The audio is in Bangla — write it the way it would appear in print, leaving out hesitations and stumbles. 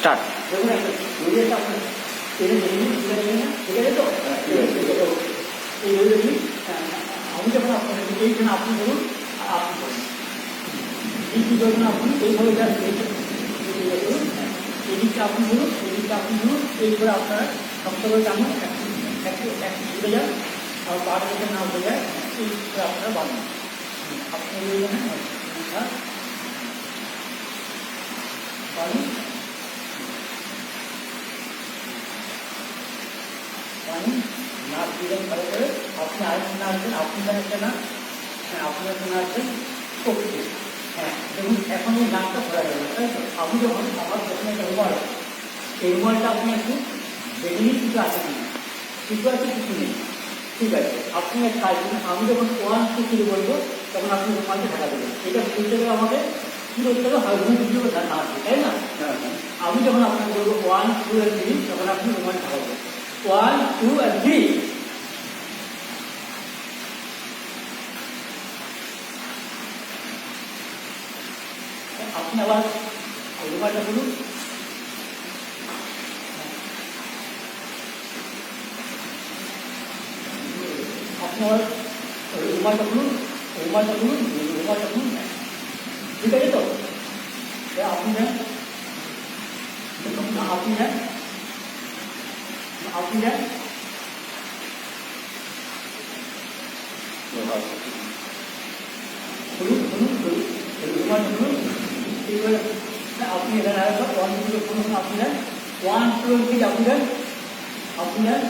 স্টার্ট। দেখুন একটা দড়িটা আপনার টেনে নিয়ে ঠিক আছে না? ঠিক আছে তো? এই দড়ি আমি যখন আপনার এইখানে আপনি ধরুন আর আপনি ধরুন, এই কি ধরুন আপনি এইভাবে যান, ধরুন এই দিকটা আপনি ধরুন, এই দিকটা আপনি ধরুন, এই করে আপনারা শক্ত করে টানুন, একটু ঘুরে যান, আর পাটা যাতে না উঠে যায় এই করে আপনারা বাঁধুন। আপনি বাঁধুন নাচ দিলেন ভালো করে, আপনি আরেকটা নাচবেন, আপনি একটা নাচ, হ্যাঁ আপনি একটা নাচবেন, করতে হ্যাঁ দেখুন এখন এই নাচটা ধরা গেল, তাই তো? আপনি যখন আমার প্রথমে একটা রুমাল, এই রুমালটা আপনি একটু দেখে নিন কিছু আছে কিনা, কিছু আছে কিছু নেই, ঠিক আছে? আপনি এক কাজ করুন, আমি যখন 1 2 3 বলবো তখন আপনি রুমালটা ঢাকা দেবেন। এটা বুঝতে গেলে আমাদের কী করতে হবে, হাজবেন্ড ভিডিও ঢাকা আছে, তাই না? আমি যখন আপনাকে বলবো 1 2 and 3 তখন আপনি রুমাল ঢাকা দেবেন। 1 2 and 3 আপনি আবার রুমালটা বলুন, আপনি আবার রুমালটা বলুন, রুমালটা বলুন, রুমালটা বলুন, ঠিক আছে তো? আপনি নেন, আপনি নেন, আপনি নেন, বলুন বলুন বলুন, রুমালটা বলুন, এইভাবে আপনি এখানে আরেকবার 1 2 আপনি নেন, 1 2 আপনি নেন, আপনি নেন,